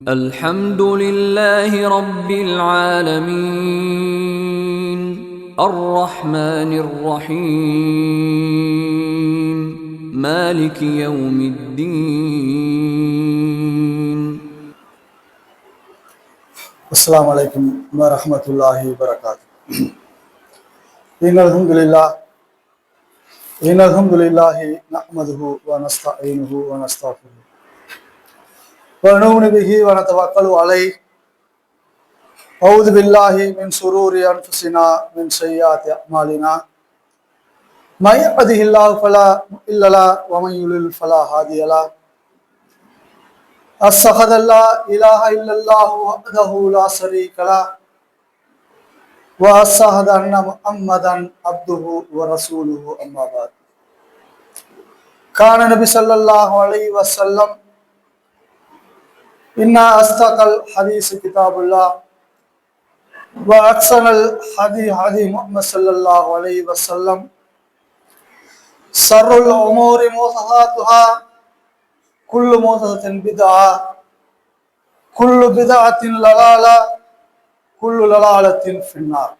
الحمد لله رب العالمين الرحمن الرحيم مالك يوم الدين. السلام عليكم ورحمة الله وبركاته. إن الحمد لله نحمده ونستعينه ونستغفره ونؤمن به ونتوكل عليه. أعوذ بالله من شرور أنفسنا من سيئات أعمالنا. من يهده الله فلا مضل له ومن يضلل فلا هادي له. أشهد أن لا إله إلا الله وحده لا شريك له وأشهد أن محمدا عبده ورسوله أما بعد. كان النبي صلى الله عليه وسلم إن أصدق الحديث كتاب الله وأحسن الهدي هدي محمد صلى الله عليه وسلم. شر الأمور محدثاتها كل محدثة بدعة كل بدعة ضلالة كل ضلالة في النار.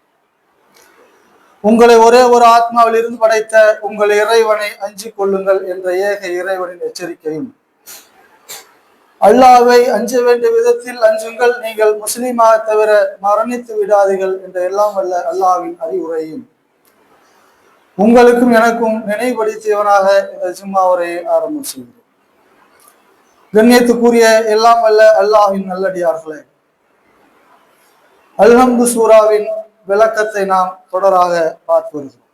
உங்களை ஒரே ஒரு ஆத்மாவில் இருந்து படைத்த உங்கள் இறைவனை அஞ்சிக் கொள்ளுங்கள் என்ற ஏக இறைவனின் எச்சரிக்கையும், அல்லாஹ்வை அஞ்ச வேண்டிய விதத்தில் அஞ்சுங்கள், நீங்கள் முஸ்லீமாக தவிர மரணித்து விடாதீர்கள் என்ற எல்லாம் வல்ல அல்லாஹ்வின் அறிவுரையும் உங்களுக்கும் எனக்கும் நினைவுபடுத்தியவனாக இந்த ஜும்மா உரையை ஆரம்பம் செய்கிறேன். கண்ணியத்துக்குரிய எல்லாம் வல்ல அல்லாஹ்வின் நல்லடியார்களே, அல்ஹம்து சூராவின் விளக்கத்தை நாம் தொடராக பார்த்து வருகிறோம்.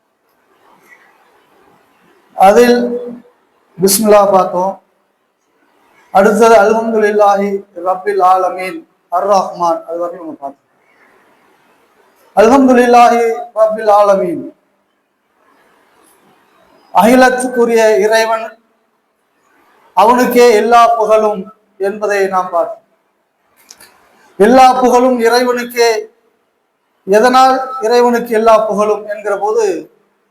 அதில் பிஸ்மில்லா பார்த்தோம். அடுத்தது அல்ஹம்துலில்லாஹி ரப்பில் ஆலமீன் அர் ரஹ்மான், அது வரைக்கும் நம்ம பார்த்தோம். அல்ஹம்துலில்லாஹி ரப்பில் ஆலமீன், அகிலத்துக்குரிய இறைவன், அவனுக்கே எல்லா புகழும் என்பதை நாம் பார்த்தோம். எல்லா புகழும் இறைவனுக்கே. எதனால் இறைவனுக்கு எல்லா புகழும் என்கிற போது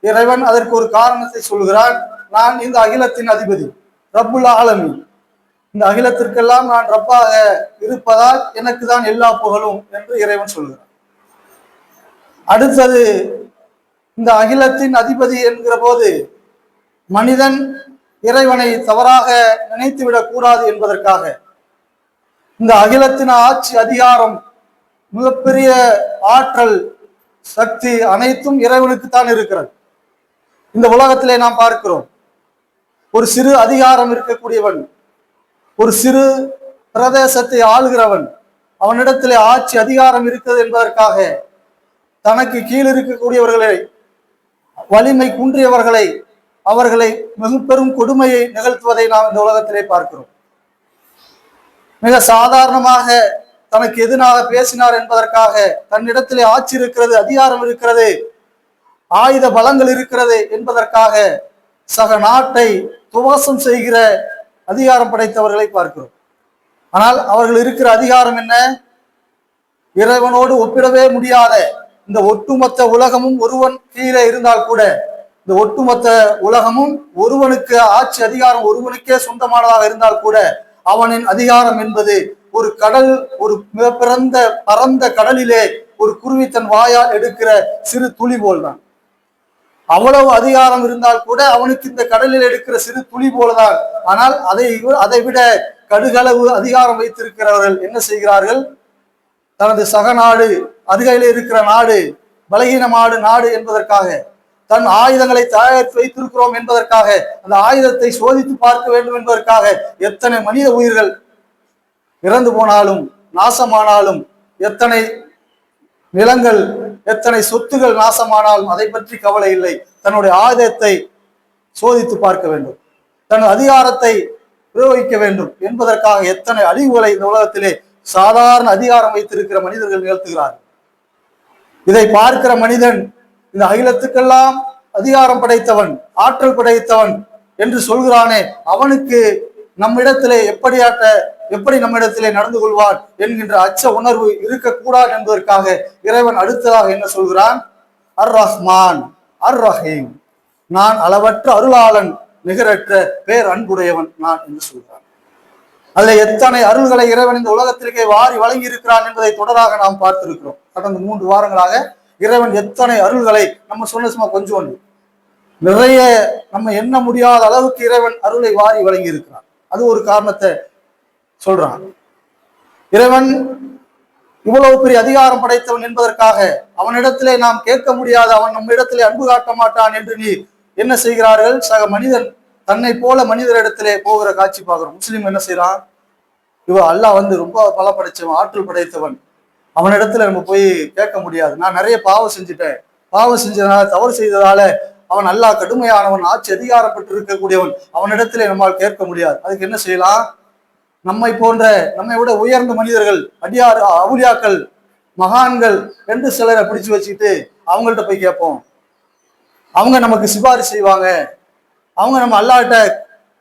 இறைவன் அதற்கு ஒரு காரணத்தை சொல்கிறான். நான் இந்த அகிலத்தின் அதிபதி, ரப்புல் ஆலமீன், இந்த அகிலத்திற்கெல்லாம் நான் ரப்பாக இருப்பதால் எனக்கு தான் எல்லா புகழும் என்று இறைவன் சொல்கிறான். அடுத்தது, இந்த அகிலத்தின் அதிபதி என்கிற போது மனிதன் இறைவனை தவறாக நினைத்துவிடக் கூடாது என்பதற்காக இந்த அகிலத்தின் ஆட்சி அதிகாரம், மிகப்பெரிய ஆற்றல், சக்தி அனைத்தும் இறைவனுக்கு தான் இருக்கிறது. இந்த உலகத்திலே நாம் பார்க்கிறோம், ஒரு சிறு அதிகாரம் இருக்கக்கூடியவன், ஒரு சிறு பிரதேசத்தை ஆளுகிறவன், அவனிடத்திலே ஆட்சி அதிகாரம் இருக்கிறது என்பதற்காக தனக்கு கீழ் இருக்கக்கூடியவர்களை, வலிமை குன்றியவர்களை, அவர்களை மிக பெரும் கொடுமையை நிகழ்த்துவதை நாம் இந்த உலகத்திலே பார்க்கிறோம். மிக சாதாரணமாக தனக்கு எதிராக பேசினார் என்பதற்காக, தன்னிடத்திலே ஆட்சி இருக்கிறது, அதிகாரம் இருக்கிறது, ஆயுத பலங்கள் இருக்கிறது என்பதற்காக சக நாட்டை துவசம் செய்கிற அதிகாரம் படைத்தவர்களை பார்க்கிறோம். ஆனால் அவர்கள் இருக்கிற அதிகாரம் என்ன? இறைவனோடு ஒப்பிடவே முடியாத இந்த ஒட்டுமொத்த உலகமும் ஒருவன் கீழே இருந்தால் கூட, இந்த ஒட்டுமொத்த உலகமும் ஒருவனுக்கு ஆட்சி அதிகாரம் ஒருவனுக்கே சொந்தமானதாக இருந்தால் கூட, அவனின் அதிகாரம் என்பது ஒரு கடல், ஒரு மிக பரந்த கடலிலே ஒரு குருவி தன் வாயால் எடுக்கிற சிறு துளி போல்தான். அவ்வளவு அதிகாரம் இருந்தால் கூட அவனுக்கு இந்த கடலில் எடுக்கிற சிறு துளி போலதான். ஆனால் அதை விட கடுகளவு அதிகாரம் வைத்திருக்கிறவர்கள் என்ன செய்கிறார்கள்? தனது சக நாடு, அருகையிலே இருக்கிற நாடு பலகீனமான நாடு என்பதற்காக, தன் ஆயுதங்களை தயாரித்து வைத்திருக்கிறோம் என்பதற்காக, அந்த ஆயுதத்தை சோதித்து பார்க்க வேண்டும் என்பதற்காக எத்தனை மனித உயிர்கள் இறந்து போனாலும், நாசமானாலும், எத்தனை நிலங்கள், எத்தனை சொத்துகள் நாசமானாலும் அதை பற்றி கவலை இல்லை. தன்னுடைய ஆயுதத்தை சோதித்து பார்க்க வேண்டும், தன் அதிகாரத்தை பிரயோகிக்க வேண்டும் என்பதற்காக எத்தனை அழிவுகளை இந்த உலகத்திலே சாதாரண அதிகாரம் வைத்திருக்கிற மனிதர்கள் நிகழ்த்துகிறார்கள். இதை பார்க்கிற மனிதன் இந்த அகிலத்துக்கெல்லாம் அதிகாரம் படைத்தவன், ஆற்றல் படைத்தவன் என்று சொல்கிறானே, அவனுக்கு நம்மிடத்திலே எப்படி நம்மிடத்திலே நடந்து கொள்வான் என்கின்ற அச்ச உணர்வு இருக்கக்கூடாது என்பதற்காக இறைவன் அடுத்ததாக என்ன சொல்கிறான்? அர் ரஹ்மான் அர் ரஹீம், நான் அளவற்ற அருளாளன், நிகரற்ற பேர் அன்புடையவன் நான் என்று சொல்கிறான். அதுல எத்தனை அருள்களை இறைவன் இந்த உலகத்திற்கே வாரி வழங்கி இருக்கிறான் என்பதை தொடராக நாம் பார்த்திருக்கிறோம். கடந்த 3 வாரங்களாக இறைவன் எத்தனை அருள்களை நம்ம சொன்ன சும்மா கொஞ்சம் நிறைய நம்ம எண்ண முடியாத அளவுக்கு இறைவன் அருளை வாரி வழங்கி இருக்கிறான். அது ஒரு காரணத்தை சொல்றான். இறைவன் இவ்வளவு பெரிய அதிகாரம் படைத்தவன் என்பதற்காக அவனிடத்திலே நாம் கேட்க முடியாத, அவன் நம்ம இடத்திலே அன்பு காட்ட மாட்டான் என்று நீ என்ன செய்கிறார்கள்? சக மனிதன் தன்னை போல மனிதரிடத்திலே போகிற காட்சி பார்க்கிறோம். முஸ்லீம் என்ன செய்யறான்? அல்லாஹ் ரொம்ப பல படைச்சவன், ஆற்றல் படைத்தவன், அவனிடத்துல நம்ம போய் கேட்க முடியாது. நான் நிறைய பாவம் செஞ்சுட்டேன், பாவம் செஞ்சதுனால, தவறு செய்ததால அவன் அல்லாஹ் கடுமையானவன், ஆட்சி அதிகாரம் பெற்று இருக்கக்கூடியவன், அவனிடத்திலே நம்மால் கேட்க முடியாது. அதுக்கு என்ன செய்யலாம்? நம்மை போன்ற, நம்மை விட உயர்ந்த மனிதர்கள், அடியார், அவுலியாக்கள், மகான்கள் என்று சிலரை பிடிச்சு வச்சுக்கிட்டு அவங்கள்ட்ட போய் கேட்போம். அவங்க நமக்கு சிபாரிசு செய்வாங்க. அவங்க நம்ம அல்லாஹ்ட்ட,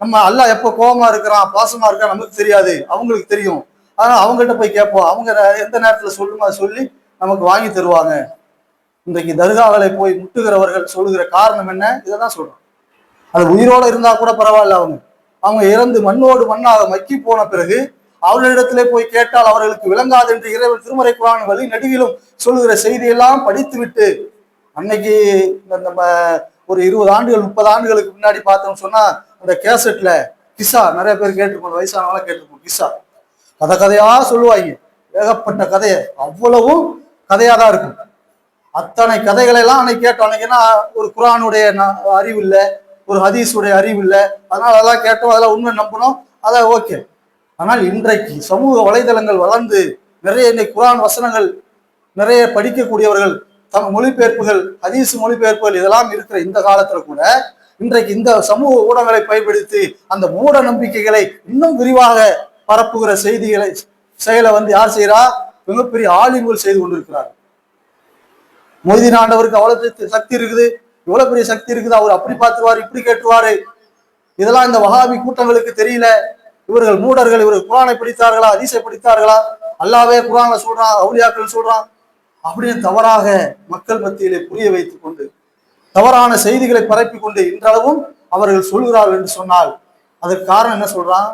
நம்ம அல்லாஹ் எப்போ கோபமா இருக்கிறான், பாசமா இருக்கான் நமக்கு தெரியாது, அவங்களுக்கு தெரியும். அதனால அவங்கள்ட்ட போய் கேட்போம். அவங்க எந்த நேரத்துல சொல்லுமோ அதை சொல்லி நமக்கு வாங்கி தருவாங்க. இன்றைக்கு தர்காக்களை போய் முட்டுகிறவர்கள் சொல்லுகிற காரணம் என்ன? இதைதான் சொல்றோம். அது உயிரோட இருந்தா கூட பரவாயில்ல, அவங்க இறந்து மண்ணோடு மண்ணாக மக்கி போன பிறகு அவர்களிடத்திலே போய் கேட்டால் அவர்களுக்கு விளங்காது என்று இறைவன் திருமறை குர்ஆன் வழி நெடுகிலும் சொல்லுகிற செய்தியெல்லாம் படித்து விட்டு, அன்னைக்கு நம்ம ஒரு 20 ஆண்டுகள் 30 ஆண்டுகளுக்கு முன்னாடி பார்த்தோம்னு சொன்னா அந்த கேசட்ல கிசா நிறைய பேர் கேட்டிருப்போம், வயசானவங்களாம் கேட்டிருப்போம். கிசா கதையா சொல்லுவாங்க, ஏகப்பட்ட கதையை, அவ்வளவும் கதையா தான் இருக்கும். அத்தனை கதைகளை எல்லாம் அன்னைக்கு கேட்டோம். அன்னைக்குன்னா ஒரு குர்ஆனுடைய அறிவு இல்லை, ஒரு ஹதீஸுடைய அறிவு இல்லை, அதனால அதெல்லாம் கேட்டோம், அதெல்லாம் உண்மை நம்பணும், அதான் ஓகே. ஆனால் இன்றைக்கு சமூக வலைதளங்கள் வளர்ந்து நிறைய இன்னைக்கு குர்ஆன் வசனங்கள் நிறைய படிக்கக்கூடியவர்கள், மொழிபெயர்ப்புகள், ஹதீஸ் மொழிபெயர்ப்புகள் இதெல்லாம் இருக்கிற இந்த காலத்துல கூட இன்றைக்கு இந்த சமூக ஊடகங்களை பயன்படுத்தி அந்த மூட நம்பிக்கைகளை இன்னும் விரிவாக பரப்புகிற செய்திகளை செயலை யார் செய்யறா? மிகப்பெரிய ஆலிம்கள் செய்து கொண்டிருக்கிறார். மொய்தீன் ஆண்டவருக்கு அவ்வளவு சக்தி இருக்குது, இவ்வளவு பெரிய சக்தி இருக்குது, அவர் அப்படி பார்த்துருவாரு, இப்படி கேட்டுருவாரு. இதெல்லாம் இந்த வஹாபி கூட்டங்களுக்கு தெரியல. இவர்கள் மூடர்கள், இவர்கள் குர்ஆனை படித்தார்களா, ஹதீஸை படித்தார்களா, அல்லாஹ்வே குர்ஆன்ல சொல்றான், அவுலியாக்கள் சொல்றான் அப்படின்னு தவறாக மக்கள் மத்தியிலே புரிய வைத்துக் கொண்டு தவறான செய்திகளை பரப்பி கொண்டு இன்றளவும் அவர்கள் சொல்கிறார்கள் என்று சொன்னால் அதற்கு காரணம் என்ன சொல்றான்?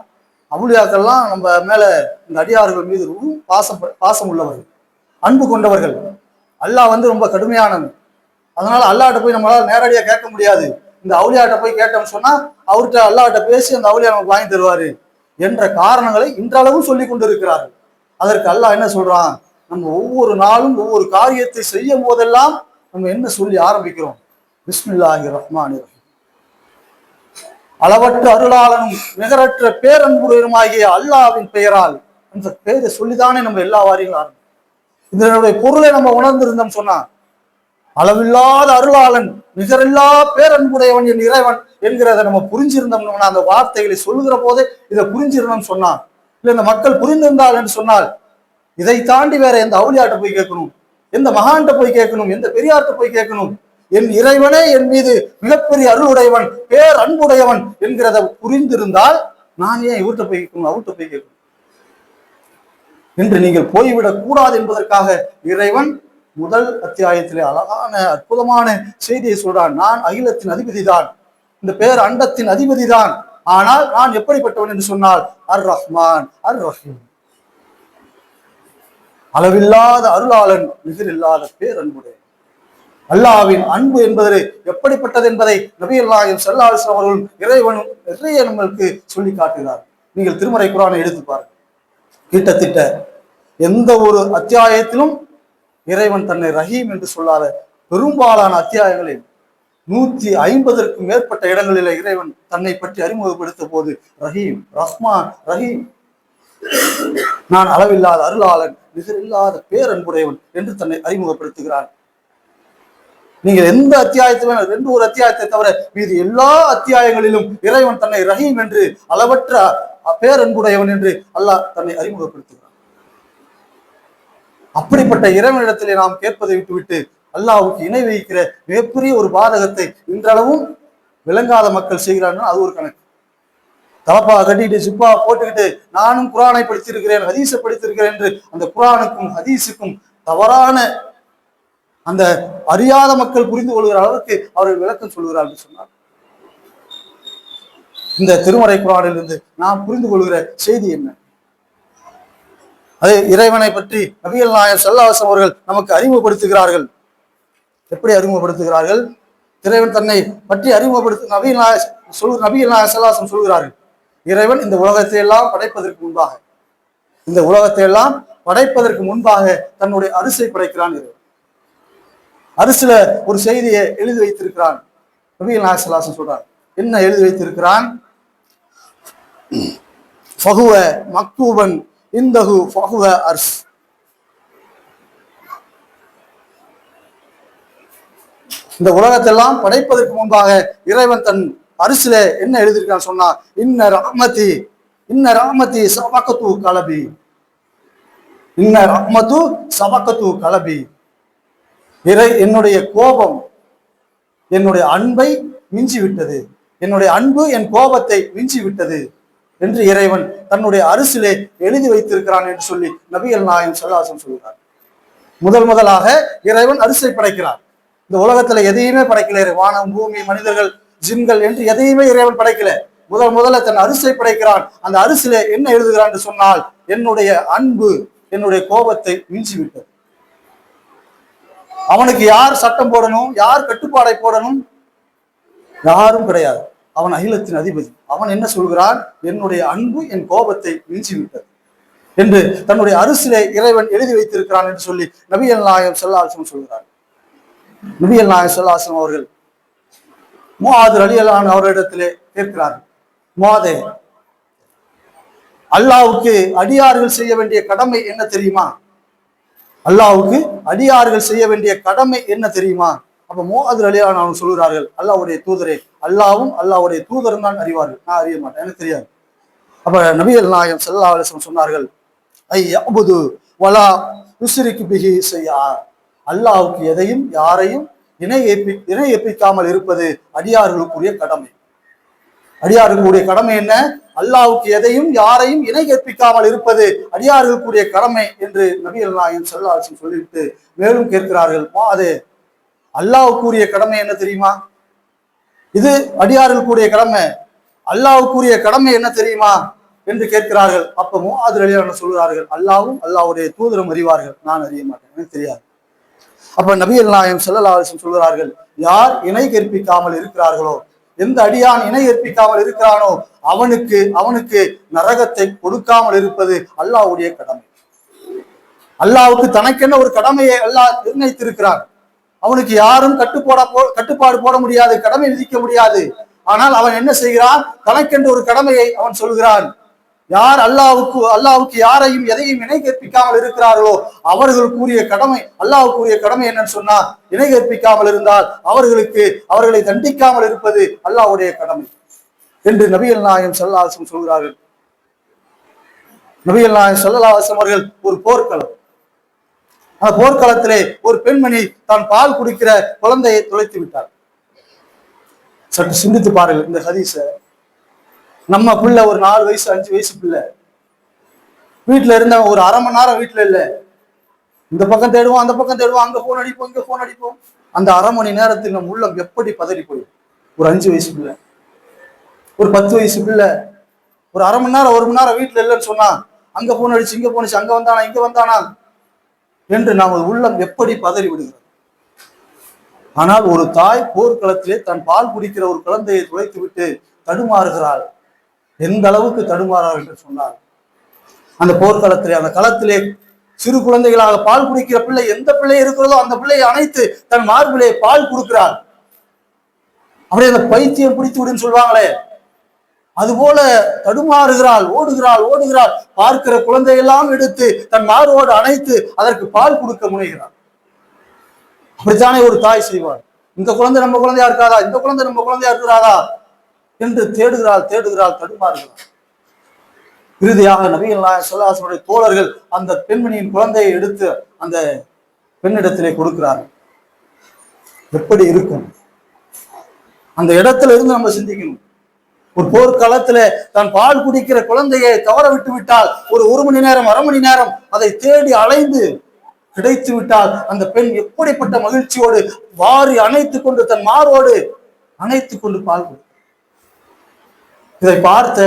அவுலியாக்கள்லாம் நம்ம மேல, இந்த அடியார்கள் மீது பாசம் உள்ளவர்கள், அன்பு கொண்டவர்கள். அல்லாஹ் ரொம்ப கடுமையானவன், அதனால அல்லாஹ்ட்ட போய் நம்மளால நேரடியாக கேட்க முடியாது. இந்த அவுலியாட்ட போய் கேட்டோம்னு சொன்னா அவர்கிட்ட அல்லாஹ்ட்ட பேசி அந்த அவுலியா நமக்கு வாங்கி தருவாரு என்ற காரணங்களை இன்றளவும் சொல்லி கொண்டு இருக்கிறார்கள். அதற்கு அல்லாஹ் என்ன சொல்றான்? நம்ம ஒவ்வொரு நாளும் ஒவ்வொரு காரியத்தை செய்யும் போதெல்லாம் நம்ம என்ன சொல்லி ஆரம்பிக்கிறோம்? பிஸ்மில்லாஹிர் ரஹ்மானிர் ரஹீம். அளவற்ற அருளாளனும் நிகரற்ற பேரன்புடையனுமாகிய அல்லாஹ்வின் பெயரால், அந்த பெயரை சொல்லிதானே நம்ம எல்லா வாரியும் ஆரம்பிக்கும். இதனுடைய பொருளை நம்ம உணர்ந்திருந்தோம் சொன்னா, அளவில்லாத அருளாளன், நிகரில்லா பேரன்புடையவன் என் இறைவன் என்கிறத நம்ம புரிஞ்சிருந்தோம்னா, அந்த வார்த்தைகளை சொல்லுகிற போதே இதை புரிஞ்சிருந்தோம் சொன்னா, இல்ல இந்த மக்கள் புரிந்திருந்தால் என்று சொன்னால், இதை தாண்டி வேற எந்த அவுலியாட்ட போய் கேட்கணும், எந்த மகான்கிட்ட போய் கேட்கணும், எந்த பெரியார்ட்ட போய் கேட்கணும்? என் இறைவனே என் மீது மிகப்பெரிய அருளுடையவன், பேர் அன்புடையவன் என்கிறத புரிந்திருந்தால் நான் ஏன் இவர்கிட்ட போய் கேட்கணும், அவர்கிட்ட போய் கேட்கணும் என்று நீங்கள் போய்விடக் கூடாது என்பதற்காக இறைவன் முதல் அத்தியாயத்திலே அழகான அற்புதமான செய்தியை சொல்றான். நான் அகிலத்தின் அதிபதி தான், இந்த பேர் அண்டத்தின் அதிபதி தான், ஆனால் நான் எப்படிப்பட்டவன் என்று சொன்னால் அர் ரஹ்மான் அர் ரஹீம், அளவில்லாத அருளாளன், நிகரில்லாத பேர் அன்புடைய. அல்லாஹ்வின் அன்பு என்பது எப்படிப்பட்டது என்பதை நபிகள் நாயகம் ஸல்லல்லாஹு அலைஹி வஸல்லம் அவர்கள் இறைவனும் நிறைய நம்மளுக்கு சொல்லி காட்டுகிறார். நீங்கள் திருமறை குர்ஆனை எடுத்து பாருங்கள். கிட்டத்தட்ட எந்த ஒரு அத்தியாயத்திலும் இறைவன் தன்னை ரஹீம் என்று சொல்லாத பெரும்பாலான அத்தியாயங்களில் 150க்கும் மேற்பட்ட இடங்களில் இறைவன் தன்னை பற்றி அறிமுகப்படுத்த போது ரஹீம், ரஹ்மான், ரஹீம், நான் அளவில்லாத அருளாளன், நிகரில்லாத பேரன்புடையவன் என்று தன்னை அறிமுகப்படுத்துகிறான். நீங்கள் எந்த அத்தியாயத்திலும், 2 அத்தியாயத்தை தவிர மீது எல்லா அத்தியாயங்களிலும் இறைவன் தன்னை ரஹீம் என்று, அளவற்ற பேரன்புடையவன் என்று அல்லாஹ் தன்னை அறிமுகப்படுத்துகிறான். அப்படிப்பட்ட இறைவனிடத்திலே நாம் கேட்பதை விட்டுவிட்டு அல்லாஹ்வுக்கு இணை வைக்கிற மிகப்பெரிய ஒரு பாதகத்தை இன்றளவும் விளங்காத மக்கள் செய்கிறார்கள். அது ஒரு கணக்கு. தலப்பா கட்டிட்டு சிப்பா போட்டுக்கிட்டு நானும் குர்ஆனை படித்திருக்கிறேன், ஹதீஸை படித்திருக்கிறேன் என்று அந்த குர்ஆனுக்கும் ஹதீஸுக்கும் தவறான அந்த அறியாத மக்கள் புரிந்து கொள்கிற அளவுக்கு அவர்கள் விளக்கம் சொல்கிறார்கள் சொன்னார். இந்த திருமறை குர்ஆனிலிருந்து நாம் புரிந்து கொள்கிற செய்தி என்ன? அது இறைவனை பற்றி நபிகள் நாயகம் ஸல்லல்லாஹு அலைஹி வஸல்லம் அவர்கள் நமக்கு அறிமுகப்படுத்துகிறார்கள். எப்படி அறிமுகப்படுத்துகிறார்கள்? இறைவன் தன்னை பற்றி அறிமுகப்படுத்த நபிகள் நாயகம் ஸல்லல்லாஹு அலைஹி வஸல்லம் சொல்கிறார்கள், இறைவன் இந்த உலகத்தை எல்லாம் படைப்பதற்கு முன்பாக, இந்த உலகத்தை எல்லாம் படைப்பதற்கு முன்பாக தன்னுடைய அரிசை படைக்கிறான். இறைவன் அரிசில ஒரு செய்தியை எழுதி வைத்திருக்கிறான். நபிகள் நாயகம் ஸல்லல்லாஹு அலைஹி வஸல்லம் சொல்றார், என்ன எழுதி வைத்திருக்கிறான்? ஃபஹுவ மக்தூபன் இந்தஹு ஃபஹுவ அர்ஸ். இந்த உலகத்தெல்லாம் படைப்பதற்கு முன்பாக இறைவன் தன் அரிசில என்ன எழுதியிருக்கான்னு சொன்னா, இன்ன ரஹ்மதி சபகத்து கலபி, இன்ன ரஹ்மத்து சபகத்து கலபி. என்னுடைய கோபம் என்னுடைய அன்பை மிஞ்சி விட்டது, என்னுடைய அன்பு என் கோபத்தை மிஞ்சி விட்டது என்று இறைவன் தன்னுடைய அரிசிலே எழுதி வைத்திருக்கிறான் என்று சொல்லி நபிகள் நாயகம் ஸல்லல்லாஹு அலைஹி வஸல்லம் சொல்கிறார். முதலாக இறைவன் அரிசை படைக்கிறார். இந்த உலகத்துல எதையுமே படைக்கல. வானம், பூமி, மனிதர்கள், ஜின்கள் என்று எதையுமே இறைவன் படைக்கல. முதல்ல தன் அரிசை படைக்கிறான். அந்த அரிசில என்ன எழுதுகிறான் என்று சொன்னால், என்னுடைய அன்பு என்னுடைய கோபத்தை மிஞ்சி விட்டது. அவனுக்கு யார் சட்டம் போடணும், யார் கட்டுப்பாடை போடணும்? யாரும் கிடையாது. அவன் அகிலத்தின் அதிபதி. அவன் என்ன சொல்கிறான்? என்னுடைய அன்பு என் கோபத்தை மிஞ்சி விட்டது என்று தன்னுடைய அரிசிலே இறைவன் எழுதி வைத்திருக்கிறான் என்று சொல்லி நபிகள் நாயகம் ஸல்லல்லாஹு அலைஹி வஸல்லம் சொல்கிறார். நபிகள் நாயகம் ஸல்லல்லாஹு அலைஹி வஸல்லம் அவர்கள் முஆத் ரலியல்லாஹு அன்ஹு அவரிடத்திலே கேட்கிறார்கள், முஆதே, அல்லாஹ்வுக்கு அடியார்கள் செய்ய வேண்டிய கடமை என்ன தெரியுமா? அல்லாஹ்வுக்கு அடியார்கள் செய்ய வேண்டிய கடமை என்ன தெரியுமா? அப்ப முஆத் ரலியல்லாஹு அன்ஹு சொல்கிறார்கள், அல்லாஹ்வுடைய தூதரே, அல்லாஹ்வும் அல்லாஹ்வுடைய தூதரும் தான் அறிவார்கள், நான் அறிய மாட்டேன், எனக்கு தெரியாது. அப்ப நபிகள் நாயகம் ஸல்லல்லாஹு அலைஹி வஸல்லம் சொன்னார்கள், ஐ யஅபுது வலா யுஸ்ரிகு பிஹி ஷைஆ. அல்லாஹ்வுக்கு எதையும் யாரையும் இணை ஏற்பிக்காமல் இருப்பது அடியார்களுக்குரிய கடமை. அடியார்களுடைய கடமை என்ன? அல்லாஹ்வுக்கு எதையும் யாரையும் இணை ஏற்பிக்காமல் இருப்பது அடியார்களுக்குரிய கடமை என்று நபிகள் நாயகம் ஸல்லல்லாஹு அலைஹி வஸல்லம் சொல்லிவிட்டு மேலும் கேட்கிறார்கள், அதே அல்லாஹ்வுக்குரிய கடமை என்ன தெரியுமா? இது அடியார்களுக்குரிய கடமை, அல்லாஹ்வுக்குரிய கடமை என்ன தெரியுமா என்று கேட்கிறார்கள். அப்ப முஆத் ரலியல்லாஹு அன்ஹு சொல்கிறார்கள், அல்லாஹ்வும் அல்லாஹ்வுடைய தூதரும் அறிவார்கள், நான் அறிய மாட்டேன், எனக்கு தெரியாது. அப்ப நபிகள் நாயகம் ஸல்லல்லாஹு அலைஹி வஸல்லம் சொல்கிறார்கள், யார் இணை கற்பிக்காமல் இருக்கிறார்களோ, எந்த அடியான் இணை ஏற்பிக்காமல் இருக்கிறானோ அவனுக்கு நரகத்தை கொடுக்காமல் இருப்பது அல்லாஹ்வுடைய கடமை. அல்லாஹ்வுக்கு தனக்கென்ன ஒரு கடமையை அல்லாஹ் நிர்ணயித்திருக்கிறான். அவனுக்கு யாரும் கட்டுப்பாடு போட முடியாது, கடமை விதிக்க முடியாது. ஆனால் அவன் என்ன செய்கிறான்? தனக்கென்ற ஒரு கடமையை அவன் சொல்கிறான். யார் அல்லாஹ்வுக்கு யாரையும் எதையும் இணை கற்பிக்காமல் இருக்கிறார்களோ அவர்களுக்குரிய கடமை, அல்லாஹ்வுக்குரிய கடமை என்னன்னு சொன்னா, இணை கற்பிக்காமல் இருந்தால் அவர்களை தண்டிக்காமல் இருப்பது அல்லாஹ்வுடைய கடமை என்று நபிகள் நாயகம் ஸல்லல்லாஹு அலைஹி வஸல்லம் சொல்கிறார்கள். நபிகள் நாயகம் ஸல்லல்லாஹு அலைஹி வஸல்லம் அவர்கள் ஒரு போர்க்களம், அந்த போர்க்களத்திலே ஒரு பெண்மணி தான் பால் குடிக்கிற குழந்தையை தொலைத்து விட்டார். சற்று சிந்தித்து பாருங்கள் இந்த ஹதீஸ. நம்ம பிள்ளை ஒரு 4 வயசு 5 வயசு பிள்ளை வீட்டுல இருந்த ஒரு அரை மணி நேரம் வீட்டுல இல்ல, இந்த பக்கம் தேடுவோம், அந்த பக்கம் தேடுவோம், அங்க போன் அடிப்போம், இங்க போன் அடிப்போம். அந்த அரை மணி நேரத்தில் நம் உள்ளம் எப்படி பதறி போயிடும்? ஒரு 5 வயசு பிள்ளை, ஒரு 10 வயசு பிள்ளை ஒரு அரை மணி நேரம் 1 மணி நேரம் வீட்டுல இல்லைன்னு சொன்னா, அங்க போன் அடிச்சு, இங்க போனிச்சு, அங்க வந்தானா, இங்க வந்தானா என்று நமது உள்ளம் எப்படி பதறி விடுகிறது. ஆனால் ஒரு தாய் போர்க்களத்திலே தன் பால் குடிக்கிற ஒரு குழந்தையை துளைத்து விட்டு தடுமாறுகிறாள். எந்த அளவுக்கு தடுமாறார் என்று சொன்னார், அந்த போர்க்களத்திலே, அந்த களத்திலே சிறு குழந்தைகளாக பால் குடிக்கிற பிள்ளை எந்த பிள்ளை இருக்கிறதோ அந்த பிள்ளையை அணைத்து தன் மார்பிலே பால் கொடுக்கிறாள். அப்படியே அந்த பைத்தியம் பிடித்து விடுன்னு சொல்லுவாங்களே, அதுபோல தடுமாறுகிறாள், ஓடுகிறாள். பார்க்கிற குழந்தையெல்லாம் எடுத்து தன் மார்போடு அணைத்து அதற்கு பால் கொடுக்க முனைகிறாள். அப்படித்தானே ஒரு தாய் செய்வார். இந்த குழந்தை நம்ம குழந்தையா இருக்காதா, இந்த குழந்தை நம்ம குழந்தையா இருக்கிறாரா என்று தேடுகிறாள், தடுமாறுகிறாள். இறுதியாக நபிகள் நாயகம் ஸல்லல்லாஹு அலைஹி வஸல்லம் தோழர்கள் அந்த பெண்மணியின் குழந்தையை எடுத்து அந்த பெண்ணிடத்திலே கொடுக்கிறார்கள். எப்படி இருக்கும் அந்த இடத்துல இருந்து நம்ம சிந்திக்கணும். ஒரு போர்க்களத்துல தான் பால் குடிக்கிற குழந்தையை தவற விட்டு விட்டால், ஒரு மணி நேரம் 1/2 மணி நேரம் அதை தேடி அலைந்து கிடைத்து விட்டால் அந்த பெண் எப்படிப்பட்ட மகிழ்ச்சியோடு வாரி அணைத்துக் கொண்டு தன் மாரோடு அணைத்துக் கொண்டு பால் குடி. இதை பார்த்த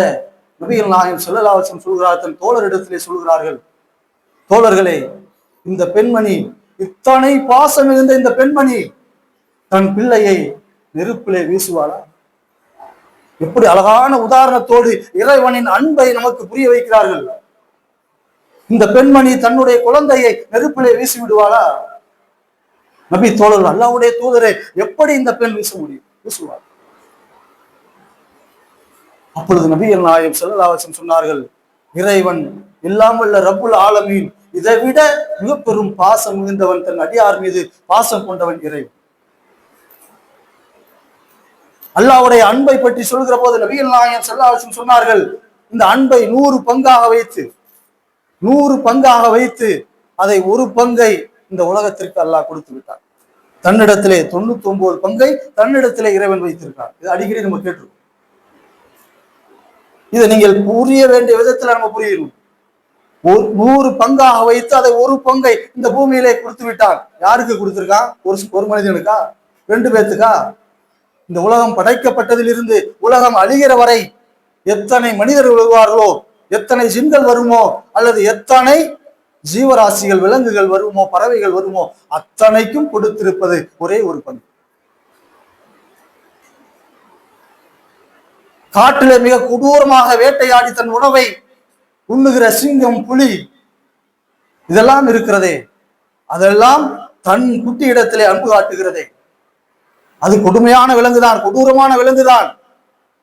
நபிகள் நாயகம் ஸல்லல்லாஹு அலைஹி வஸல்லம் சொல்கிறார், தன் தோழரிடத்திலே சொல்கிறார்கள், தோழர்களே, இந்த பெண்மணி, இத்தனை பாசம் இருந்த இந்த பெண்மணி தன் பிள்ளையை நெருப்பிலே வீசுவாளா? எப்படி அழகான உதாரணத்தோடு இறைவனின் அன்பை நமக்கு புரிய வைக்கிறார்கள். இந்த பெண்மணி தன்னுடைய குழந்தையை நெருப்பிலே வீசி விடுவாளா? நபி தோழர்கள், அல்லாஹ்வுடைய தூதரே, எப்படி இந்த பெண் வீசுவாள்? அப்பொழுது நபிகள் நாயகம் ஸல்லல்லாஹு அலைஹி வஸல்லம் சொன்னார்கள், இறைவன் எல்லாம் வல்ல ரப்புல் ஆலமீன் இதை விட மிக பெரும் பாசம் மிகுந்தவன், தன் அடியார் மீது பாசம் கொண்டவன் இறைவன். அல்லாஹ்வுடைய அன்பை பற்றி சொல்கிற போது நபிகள் நாயகம் ஸல்லல்லாஹு அலைஹி வஸல்லம் சொன்னார்கள், இந்த அன்பை 100 பங்காக வைத்து அதை ஒரு பங்கை இந்த உலகத்திற்கு அல்லாஹ் கொடுத்து விட்டார். தன்னிடத்திலே 99 பங்கை தன்னிடத்திலே இறைவன் வைத்திருக்கார். இது அடிக்கடி நம்ம கேட்டிருக்கோம். இதை நீங்கள் புரிய வேண்டிய விதத்துல நம்ம புரியணும். 100 பங்காக வைத்து அதை ஒரு பங்கை இந்த பூமியிலே கொடுத்து விட்டான். யாருக்கு கொடுத்திருக்கான்? ஒரு மனிதனுக்கா? 2 பேத்துக்கா? இந்த உலகம் படைக்கப்பட்டதிலிருந்து உலகம் அழிகிற வரை எத்தனை மனிதர்கள் வருவார்களோ, எத்தனை ஜின்கள் வருமோ, அல்லது எத்தனை ஜீவராசிகள், விலங்குகள் வருமோ, பறவைகள் வருமோ, அத்தனைக்கும் கொடுத்திருப்பது ஒரே ஒரு பங்கு. காட்டிலே மிக கொடூரமாக வேட்டையாடி தன் உணவை உண்ணுகிற சிங்கம், புலி, இதெல்லாம் இருக்கிறதே, அதெல்லாம் தன் குட்டி இடத்திலே அன்பு காட்டுகிறதே. அது கொடுமையான விலங்குதான், கொடூரமான விலங்குதான்.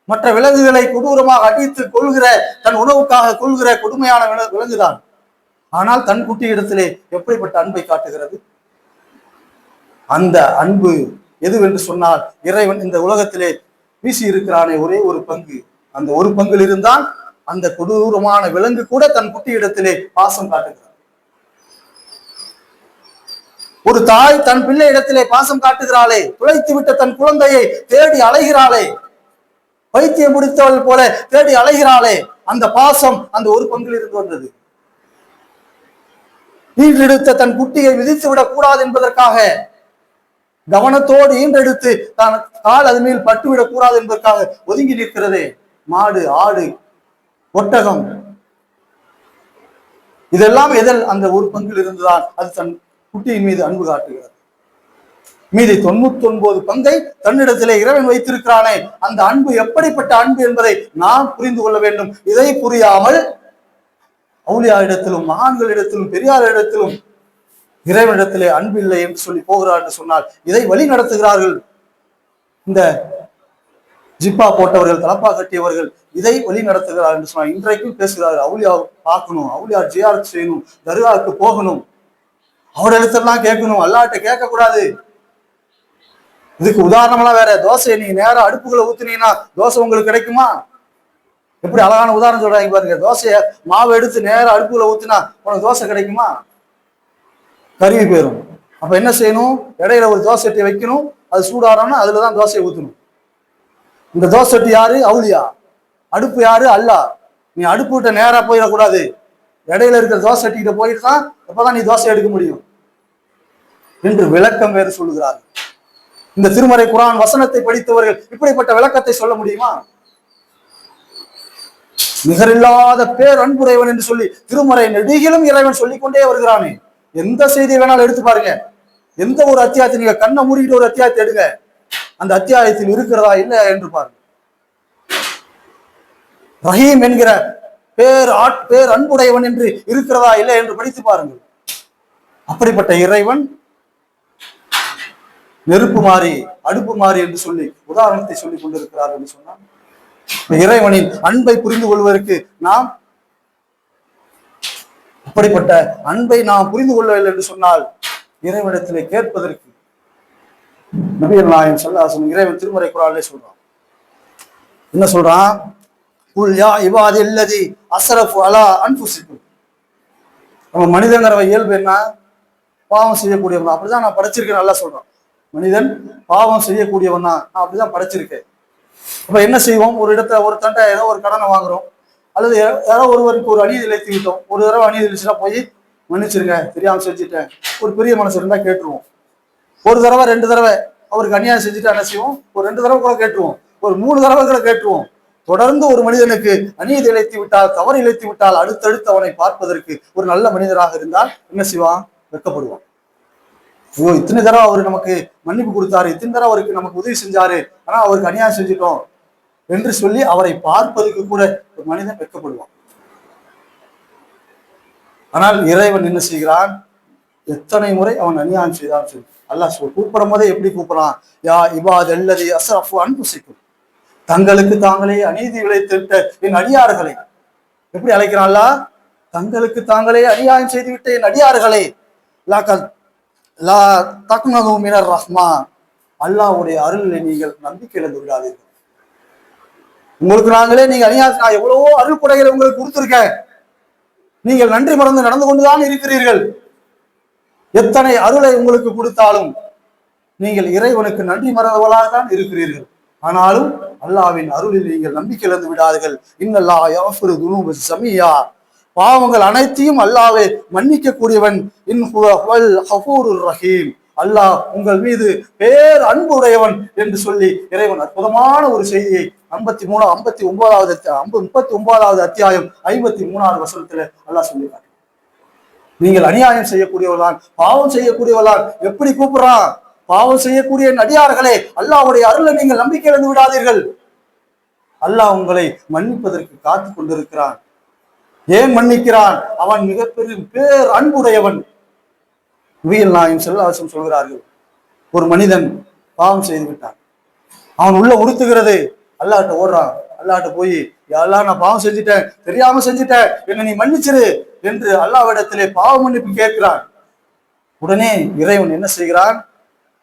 மற்ற விலங்குகளை கொடூரமாக அடித்து கொள்கிற, தன் உணவுக்காக கொள்கிற கொடுமையான விலங்குதான். ஆனால் தன் குட்டி இடத்திலே எப்படிப்பட்ட அன்பை காட்டுகிறது? அந்த அன்பு எதுவென்று சொன்னால், இறைவன் இந்த உலகத்திலே வீசி இருக்கிறானே ஒரே ஒரு பங்கு, அந்த ஒரு பங்கில் இருந்தால் அந்த கொடூரமான விலங்கு கூட தன் குட்டி இடத்திலே பாசம் காட்டுகிறார். ஒரு தாய் தன் பிள்ளை இடத்திலே பாசம் காட்டுகிறாளே, துளைத்து விட்ட தன் குழந்தையை தேடி அலைகிறாளே, பைத்தியம் முடித்தவள் போல தேடி அலைகிறாளே, அந்த பாசம் அந்த ஒரு பங்கில் இருந்து வந்தது. ஈன்றெடுத்த தன் குட்டியை விதித்து விடக் கூடாது என்பதற்காக, கவனத்தோடு ஈன்றெடுத்து தான் கால் அது மேல் பட்டுவிடக் கூடாது என்பதற்காக ஒதுங்கி நிற்கிறதே மாடு, ஆடு, ஒட்டகம், இதெல்லாம் எதில் அந்த ஒரு பங்கில் இருந்துதான் அது தன் குட்டியின் மீது அன்பு காட்டுகிறது. மீதி 99 பங்கை தன்னிடத்திலே இறைவன் வைத்திருக்கிறானே, அந்த அன்பு எப்படிப்பட்ட அன்பு என்பதை நாம் புரிந்து கொள்ள வேண்டும். இதை புரியாமல் அவுலியாரிடத்திலும், மகான்களிடத்திலும், பெரியாரிடத்திலும் இறைவனிடத்திலே அன்பு இல்லை என்று சொல்லி போகிறார் என்று சொன்னால் இதை வழி நடத்துகிறார்கள். இந்த ஜிப்பா போட்டவர்கள், தலப்பா கட்டியவர்கள் இதை வழி நடத்துகிறார் என்று சொன்னால் இன்றைக்கும் பேசுகிறார்கள். அவுலியா பார்க்கணும், அவுலியா ஜியாரத் செய்யணும், தர்காவுக்கு போகணும், அவரிடத்தெல்லாம் கேட்கணும், அல்லாஹ்ட்ட கேட்க கூடாது. இதுக்கு உதாரணம்லாம் வேற. தோசையை நீங்க நேரம் அடுப்புகளை ஊத்துனீங்கன்னா தோசை உங்களுக்கு கிடைக்குமா? எப்படி அழகான உதாரணம் சொல்றாங்க பாருங்க. தோசையை மாவு எடுத்து நேரம் அடுப்புகளை ஊத்துனா உனக்கு தோசை கிடைக்குமா? கருவி போயிடும். அப்ப என்ன செய்யணும்? இடையில ஒரு தோசை சட்டி வைக்கணும், அது சூடாறோம்னா அதுலதான் தோசையை ஊத்தணும். இந்த தோசை சட்டி யாரு? அவுலியா. அடுப்பு யாரு? அல்லாஹ். நீ அடுப்பு விட்ட நேரா போயிடக்கூடாது, இடையில இருக்கிற தோசை சட்டிக்கிட்ட போயிட்டு தான் அப்பதான் நீ தோசை எடுக்க முடியும் என்று விளக்கம் வேறு சொல்லுகிறார்கள். இந்த திருமறை குர்ஆன் வசனத்தை படித்தவர்கள் இப்படிப்பட்ட விளக்கத்தை சொல்ல முடியுமா? நிகரில்லாத பேர் அன்புடையவன் என்று சொல்லி திருமறை நெடுகிலும் இறைவன் சொல்லிக்கொண்டே வருகிறானே. எந்த செய்தியை வேணாலும் எடுத்து பாருங்க, எந்த ஒரு அத்தியாயத்தை நீங்க கண்ணை மூடிட்டு ஒரு அத்தியாயத்தை எடுங்க, அந்த அத்தியாயத்தில் இருக்கிறதா இல்லை என்று பாருங்க. ரஹீம் என்கிற பேர் அன்புடையவன் என்று இருக்கிறதா இல்லை என்று படித்து பாருங்கள். அப்படிப்பட்ட இறைவன் நெருப்பு மாறி, அடுப்பு மாறி என்று சொல்லி உதாரணத்தை சொல்லிக் கொண்டிருக்கிறார் என்று சொன்னால், இறைவனின் அன்பை புரிந்து கொள்வதற்கு நாம் அப்படிப்பட்ட அன்பை நாம் புரிந்து கொள்ளவில்லை என்று சொன்னால் இறைவனிடத்திலே கேட்பதற்கு நபிகள் நாயகம் ஸல்லல்லாஹு அலைஹி வஸல்லம் இறைவன் திருமறை குர்ஆனிலே சொல்றான். என்ன சொல்றான்? குல் யா இபாதில்லதி அஸ்ரஃபு அலா அன்ஃபுஸிக்கும். நம்ம மனிதங்கிற இயல்பு என்ன? பாவம் செய்யக்கூடியவன். அப்படிதான் நான் படைச்சிருக்கேன். நல்லா சொல்றான். மனிதன் பாவம் செய்யக்கூடியவன் தான், நான் அப்படிதான் படைச்சிருக்கேன். அப்ப என்ன செய்வோம்? ஒரு இடத்துல ஒரு தண்டை ஏதோ ஒரு கடனை வாங்குறோம், அல்லது யாரோ ஒருவருக்கு ஒரு அநீதி இழைத்து விட்டோம். ஒரு தடவை அநீதி இழைச்சுனா போய் மன்னிச்சிருங்க, தெரியாம செஞ்சுட்டேன், ஒரு பெரிய மனசு இருந்தா கேட்டுருவோம். ஒரு தடவை 2 தடவை அவருக்கு அநியாயம் செஞ்சுட்டு என்ன செய்வோம்? ஒரு 2 தடவை கூட கேட்டுருவோம், ஒரு 3 தடவை கூட கேட்டுருவோம். தொடர்ந்து ஒரு மனிதனுக்கு அநீதி இழைத்து விட்டால், தவறு இழைத்து விட்டால், அடுத்தடுத்து அவனை பார்ப்பதற்கு ஒரு நல்ல மனிதராக இருந்தால் என்ன செய்வான்? வெட்கப்படுவான். ஐயோ, இத்தனை தடவை அவரு நமக்கு மன்னிப்பு கொடுத்தாரு, இத்தனை தடவை அவருக்கு நமக்கு உதவி செஞ்சாரு, ஆனா அவருக்கு அநியாயம் செஞ்சுட்டோம் என்று சொல்லி அவரை பார்ப்பதற்கு கூட ஒரு மனிதன் வெட்கப்படுவான். ஆனால் இறைவன் என்ன செய்கிறான்? எத்தனை முறை அவன் அநியாயம் செய்தான் சொல்லி அல்லாஹ் கூப்பிடும் போதே எப்படி கூப்பிடறான்? யா இபாத் அல்லதி அஸ்ரஃபு அன்ஃபுஸிக்கும், தங்களுக்கு தாங்களே அநீதி இழைத்துவிட்ட என் அடியார்களை எப்படி அழைக்கிறான்? தங்களுக்கு தாங்களே அநியாயம் செய்துவிட்ட என் அடியார்களை லா தக்னது மினர் ரஹ்மா, அல்லாஹ்வுடைய அருளை நீங்கள் நம்பிக்கை இழந்து விடாதீர்கள். உங்களுக்கு நாங்களே நீங்க அநியாயம், நான் எவ்வளவோ அருள் கொடைகளை உங்களுக்கு கொடுத்திருக்கேன், நீங்கள் நன்றி மறந்து நடந்து கொண்டுதான் இருக்கிறீர்கள். எத்தனை அருளை உங்களுக்கு கொடுத்தாலும் நீங்கள் இறைவனுக்கு நன்றி மறந்தவர்களாக தான் இருக்கிறீர்கள். ஆனாலும் அல்லாஹ்வின் அருளில் நீங்கள் நம்பிக்கை இழந்து விடாதீர்கள். இன்னல்லாஹ் யஃபிரு துனூப ஸமியா, பாவங்கள் அனைத்தையும் அல்லாஹ்வே மன்னிக்க கூடியவன். இன்ஹுவல் கஃபூருர் ரஹீம், அல்லாஹ் உங்கள் மீது பேர் அன்புடையவன் என்று சொல்லி இறைவன் அற்புதமான ஒரு செய்தியை 39வது அத்தியாயம் 53வது வசனத்துல அல்லாஹ் சொல்லியிருக்காங்க. நீங்கள் அநியாயம் செய்யக்கூடியவர்களான், பாவம் செய்யக்கூடியவர்களான். எப்படி கூப்பிடுறான்? பாவம் செய்யக்கூடிய அடியார்களே, அல்லாஹ்வுடைய அருளை நீங்கள் நம்பிக்கை இழந்து விடாதீர்கள். அல்லாஹ் உங்களை மன்னிப்பதற்கு காத்து கொண்டிருக்கிறான். ஏன் மன்னிக்கிறான்? அவன் மிகப்பெரிய பேர் அன்புடையவன். நபிகள் நாயகம் ஸல்லல்லாஹு அலைஹி வஸல்லம் சொல்கிறார்கள், ஒரு மனிதன் பாவம் செய்து விட்டான், அவன் உள்ள உறுத்துகிறது, அல்லாஹ்ட்ட ஓடுறான். அல்லாஹ்ட்ட போய், யா அல்லாஹ், நான் பாவம் செஞ்சுட்டேன், தெரியாம செஞ்சுட்டேன், என்னை நீ மன்னிச்சிரு என்று அல்லாஹ்விடத்திலே பாவ மன்னிப்பு கேட்கிறான். உடனே இறைவன் என்ன செய்கிறான்?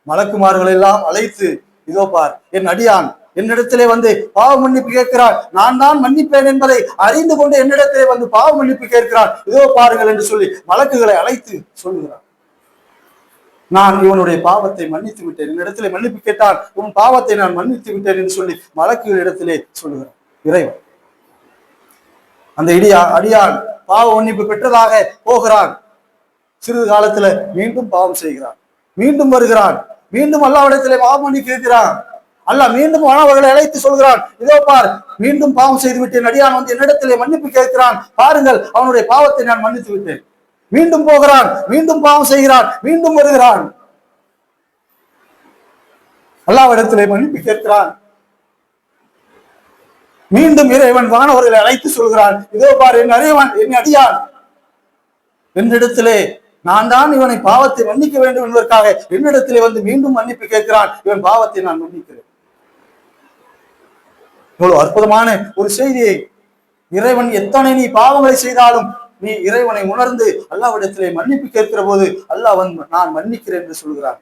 மலக்குமார்கள் எல்லாம் அழைத்து, இதோ பார், என் அடியான் என்னிடத்திலே வந்து பாவ மன்னிப்பு கேட்கிறான், நான் தான் மன்னிப்பேன் என்பதை அறிந்து கொண்டு என்னிடத்திலே வந்து பாவ மன்னிப்பு கேட்கிறான், இதோ பாருங்கள் என்று சொல்லி மலக்குகளை அழைத்து சொல்லுகிறான், நான் இவனுடைய பாவத்தை மன்னித்து விட்டேன், என்னிடத்திலே மன்னிப்பு கேட்டான், உன் பாவத்தை நான் மன்னித்து விட்டேன் என்று சொல்லி மலக்குகள் இடத்திலே சொல்லுகிறான் இறைவன். அந்த அடியான் பாவ மன்னிப்பு பெற்றதாக போகிறான். சிறிது காலத்துல மீண்டும் பாவம் செய்கிறான், மீண்டும் வருகிறான், மீண்டும் அல்லாஹ்விடத்திலே பாவ மன்னிப்பு கேட்கிறான். அல்லாஹ் மீண்டும் மாணவர்களை அழைத்து சொல்கிறான், இதோ பார், மீண்டும் பாவம் செய்து விட்டேன், அடியான் வந்து என்னிடத்திலே மன்னிப்பு கேட்கிறான், பாருங்கள், அவனுடைய பாவத்தை நான் மன்னித்து விட்டேன். மீண்டும் போகிறான், மீண்டும் பாவம் செய்கிறான், மீண்டும் வருகிறான், அல்லாஹ்விடத்திலே மன்னிப்பு கேட்கிறான். மீண்டும் இறைவன் வானவர்களை அழைத்து சொல்கிறான், இதோ பார், என் அடியான் என்னிடத்திலே நான் தான் இவனை பாவத்தை மன்னிக்க வேண்டும் என்பதற்காக என்னிடத்திலே வந்து மீண்டும் மன்னிப்பு கேட்கிறான், இவன் பாவத்தை நான் மன்னிக்கிறேன். இவ்வளவு அற்புதமான ஒரு செய்தியை இறைவன், எத்தனை நீ பாவங்களை செய்தாலும் நீ இறைவனை உணர்ந்து அல்லாஹ்விடத்திலே மன்னிப்பு கேட்கிற போது அல்லாஹ் நான் மன்னிக்கிறேன் என்று சொல்கிறான்.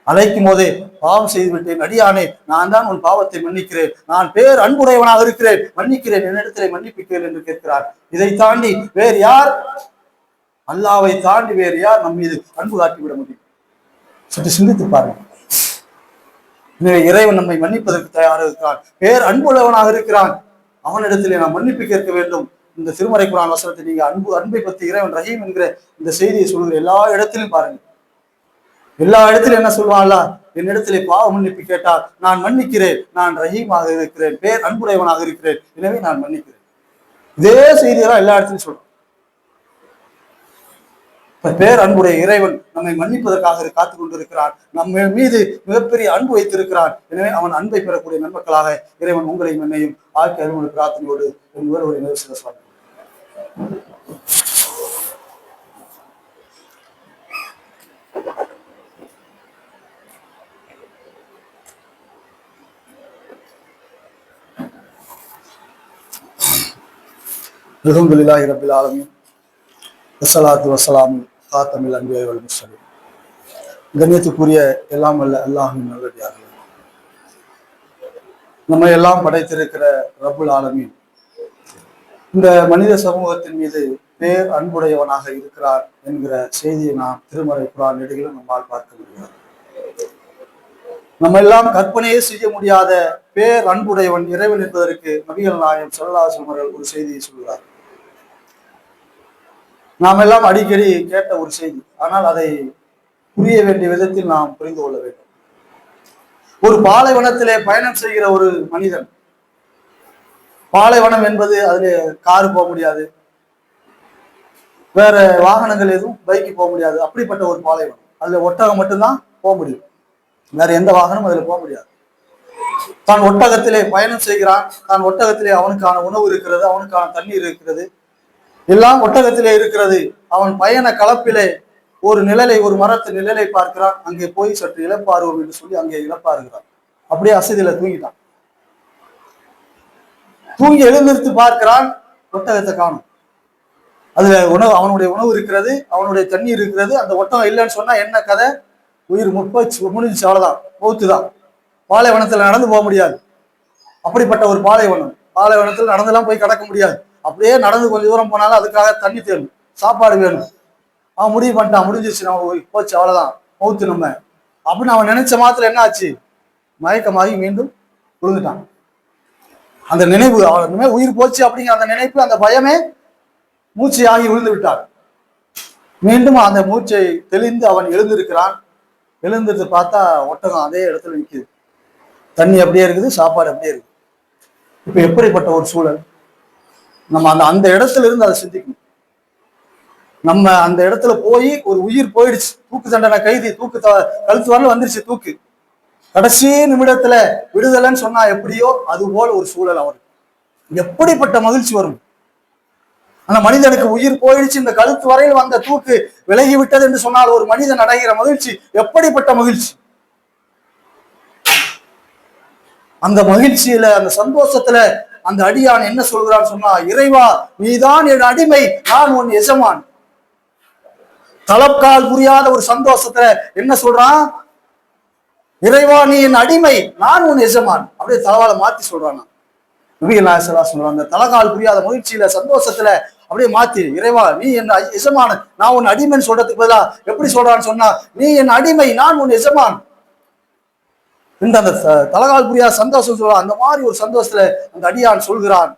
அழைக்கும் போதே, பாவம் செய்து விட்டேன் அடியானே, நான் தான் உன் பாவத்தை மன்னிக்கிறேன், நான் பேர் அன்புடையவனாக இருக்கிறேன், மன்னிக்கிறேன், என்னிடத்திலே மன்னிப்பிக்கிறேன் என்று கேட்கிறார். இதை தாண்டி வேறு யார், அல்லாஹ்வை தாண்டி வேறு யார் நம் மீது அன்பு காட்டிவிட முடியும்? சற்று சிந்தித்து பாருங்கள். எனவே இறைவன் நம்மை மன்னிப்பதற்கு தயாராக இருக்கிறான், பேர் அன்புள்ளவனாக இருக்கிறான். அவனிடத்திலே நாம் மன்னிப்பு கேட்க வேண்டும். இந்த திருமறை குர்ஆன் வசனத்தை நீங்க அன்பை பற்றி இறைவன் ரஹீம் என்கிற இந்த செய்தியை சொல்கிற எல்லா இடத்திலும் பாருங்க. எல்லா இடத்திலும் என்ன சொல்வான்ல, என்னிடத்திலே பாவ மன்னிப்பு கேட்டால் நான் மன்னிக்கிறேன், நான் ரஹீமாக இருக்கிறேன், பேர் அன்புடையவனாக இருக்கிறேன், எனவே நான் மன்னிக்கிறேன். இதே செய்தியெல்லாம் எல்லா இடத்திலும் சொல்றோம். பேர் அன்புடைய இறைவன் நம்மை மன்னிப்பதற்காக காத்துக் கொண்டிருக்கிறான், நம்ம மீது மிகப்பெரிய அன்பு வைத்திருக்கிறான். எனவே அவன் அன்பை பெறக்கூடிய நன்மக்களாக இறைவன் உங்களையும் என்னையும் ஆக்கி அருள் பிரார்த்தனையோடு ஒரு நிறைவு செய்ய அல்ஹம்துலில்லாஹி ரப்பில் ஆலமீன், வஸ்ஸலாத்து வஸ்ஸலாமு காத்தமில் அன்பியா வல் முர்சலீன். கண்ணியத்துக்குரிய எல்லாம் வல்ல அல்லாஹ்வின் நல்லடியார்களே, நம்ம எல்லாம் படைத்திருக்கிற ரப்புல் ஆலமீன் இந்த மனித சமூகத்தின் மீது பேர் அன்புடையவனாக இருக்கிறார் என்கிற செய்தியை நாம் திருமறை குர்ஆன் நெடுகிலும் நம்மால் பார்க்க முடியாது. நம்ம எல்லாம் கற்பனையே செய்ய முடியாத பேர் அன்புடையவன் இறைவன் என்பதற்கு நபிகள் நாயகம் ஸல்லல்லாஹு அலைஹி வஸல்லம் அவர்கள் ஒரு செய்தியை சொல்கிறார். நாம் எல்லாம் அடிக்கடி கேட்ட ஒரு செய்தி, ஆனால் அதை புரிய வேண்டிய விதத்தில் நாம் புரிந்து கொள்ள வேண்டும். ஒரு பாலைவனத்திலே பயணம் செய்கிற ஒரு மனிதன் பாலைவனம் என்பது அதுல காரு போக முடியாது, வேற வாகனங்கள் எதுவும் பைக்கு போக முடியாது. அப்படிப்பட்ட ஒரு பாலைவனம். அதுல ஒட்டகம் மட்டும்தான் போக முடியும், வேற எந்த வாகனமும் அதுல போக முடியாது. தான் ஒட்டகத்திலே பயணம் செய்கிறான். தான் ஒட்டகத்திலே அவனுக்கான உணவு இருக்கிறது, அவனுக்கான தண்ணீர் இருக்கிறது, எல்லாம் ஒட்டகத்திலே இருக்கிறது. அவன் பயண கலப்பிலே ஒரு நிழலை, ஒரு மரத்து நிழலை பார்க்கிறான். அங்கே போய் சற்று இழப்பாருவோம் என்று சொல்லி அங்கே இழப்பாருகிறான். அப்படியே அசதியில தூங்கிட்டான். தூங்கி எழுந்திருத்து பார்க்கிறான், ஒட்டகத்தை காணும். அதுல உணவு, அவனுடைய உணவு இருக்கிறது, அவனுடைய தண்ணீர் இருக்கிறது. அந்த ஒட்டகம் இல்லைன்னு சொன்னா என்ன கதை? உயிர் முடிஞ்சு, அவ்வளவுதான், மௌத்துதான். பாலைவனத்துல நடந்து போக முடியாது. அப்படிப்பட்ட ஒரு பாலைவனம். பாலைவனத்தில் நடந்துலாம் போய் கடக்க முடியாது. அப்படியே நடந்து கொஞ்சம் தூரம் போனாலும் அதுக்காக தண்ணி தேடும், சாப்பாடு வேணும். அவன் முடிவு பண்ணிட்டான், முடிஞ்சிச்சு, நம்ம போச்சு, அவ்வளவுதான், மௌத்து நம்ம அப்படின்னு அவன் நினைச்ச மாத்திரம் என்ன ஆச்சு? மயக்கமாகி மீண்டும் விழுந்துட்டான். அந்த நினைவு, அவனுமே உயிர் போச்சு அப்படிங்கிற அந்த நினைப்பு, அந்த பயமே மூச்சை ஆகி விழுந்து விட்டார். மீண்டும் அந்த மூச்சை தெளிந்து அவன் எழுந்திருக்கிறான். எழுந்திருந்து பார்த்தா ஒட்டகம் அதே இடத்துல நிற்குது. தண்ணி அப்படியே இருக்குது, சாப்பாடு அப்படியே இருக்குது. இப்ப எப்படிப்பட்ட ஒரு சூழல்? நம்ம அந்த இடத்துல இருந்து அதை சிந்திக்கணும். நம்ம அந்த இடத்துல போய் ஒரு உயிர் போயிடுச்சு, தூக்கு தண்டனை கைதி, கழுத்து வரல வந்துருச்சு தூக்கு, கடைசி நிமிடத்துல விடுதலைன்னு சொன்னா எப்படியோ அது போல ஒரு சூழல் அவருக்கு. எப்படிப்பட்ட மகிழ்ச்சி வரும்? அந்த மனிதனுக்கு உயிர் போயிடுச்சு, இந்த கழுத்து வரையில் வந்த தூக்கு விலகி விட்டது என்று சொன்னால் ஒரு மனிதன் அடைகிற மகிழ்ச்சி எப்படிப்பட்ட மகிழ்ச்சி! அந்த மகிழ்ச்சியில, அந்த சந்தோஷத்துல அந்த அடியான் என்ன சொல்கிறான் சொன்னா, இறைவா நீதான் என் அடிமை, நான் உன் எஜமான். தலக்கால் புரியாத ஒரு சந்தோஷத்துல என்ன சொல்றான்? இறைவா நீ என் அடிமை, நான் உன் எஜமான். அப்படியே தலவால மாத்தி சொல்றான். நபிகள் நாயகம் ஸல்லல்லாஹு அலைஹி வஸல்லம் அந்த தலகால் புரியாத மகிழ்ச்சியில, சந்தோஷத்துல அப்படியே மாத்தி, இறைவா நீ என் எஜமான, நான் உன் அடிமைன்னு சொல்றதுக்கு பதிலா எப்படி சொல்றான்னு சொன்னா, நீ என் அடிமை, நான் உன் எஜமான். இந்த அந்த தலகால் புரியாத சந்தோஷம் சொல்றான். அந்த மாதிரி ஒரு சந்தோஷத்துல அந்த அடியான் சொல்கிறான்.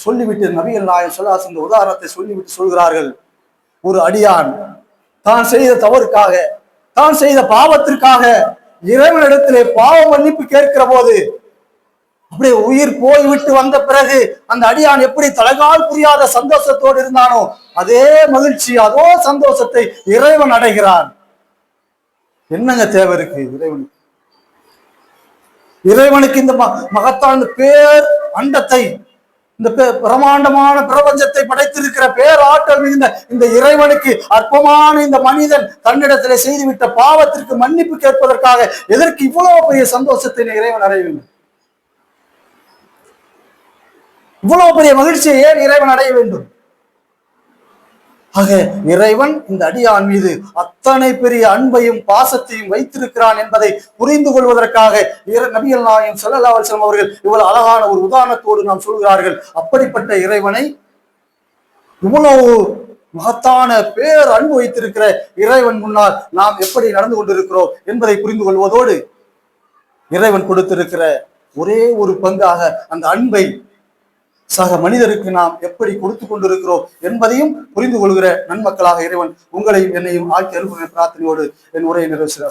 சொல்லிவிட்டு நபிகள் நாயகம் ஸல்லல்லாஹு அலைஹி வஸல்லம் இந்த உதாரணத்தை சொல்லிவிட்டு சொல்கிறார்கள், ஒரு அடியான் தான் செய்த தவறுக்காக, தான் செய்த பாவத்திற்காக இறைவனிடத்திலே பாவ மன்னிப்பு கேட்கிற போது, அப்படியே உயிர் போய்விட்டு வந்த பிறகு அந்த அடியான் எப்படி தலகால் புரியாத சந்தோஷத்தோடு இருந்தானோ அதே மகிழ்ச்சி, அதோ சந்தோஷத்தை இறைவன் அடைகிறான். என்னங்க தேவை இருக்கு இறைவனுக்கு? இறைவனுக்கு இந்த மகத்தான பேர் அண்டத்தை, இந்த பிரமாண்டமான பிரபஞ்சத்தை படைத்திருக்கிற பேராற்றல் மிகுந்த இந்த இறைவனுக்கு அற்பமான இந்த மனிதன் தன்னிடத்திலே செய்துவிட்ட பாவத்திற்கு மன்னிப்பு கேட்பதற்காக எதற்கு இவ்வளவு பெரிய சந்தோஷத்தை இறைவன் அடைய வேண்டும்? இவ்வளவு பெரிய மகிழ்ச்சியை ஏன் இறைவன் அடைய வேண்டும்? ஆக இறைவன் இந்த அடியான் மீது அத்தனை பெரிய அன்பையும் பாசத்தையும் வைத்திருக்கிறான் என்பதை புரிந்து கொள்வதற்காக நபிகள் நாயகம் ஸல்லல்லாஹு அலைஹி வஸல்லம் அவர்கள் இவ்வளவு அழகான ஒரு உதாரணத்தோடு நாம் சொல்கிறார்கள். அப்படிப்பட்ட இறைவனை, இவ்வளவு மகத்தான பேர் அன்பு வைத்திருக்கிற இறைவன் முன்னால் நாம் எப்படி நடந்து கொண்டிருக்கிறோம் என்பதை புரிந்து கொள்வதோடு, இறைவன் கொடுத்திருக்கிற ஒரே ஒரு பங்காக அந்த அன்பை சக மனிதருக்கு நாம் எப்படி கொடுத்து கொண்டிருக்கிறோம் என்பதையும் புரிந்து கொள்கிற நன்மக்களாக இறைவன் உங்களையும் என்னையும் ஆக்கி அருள்கிற பிரார்த்தனையோடு என் உரையை நிறைவு செய்ய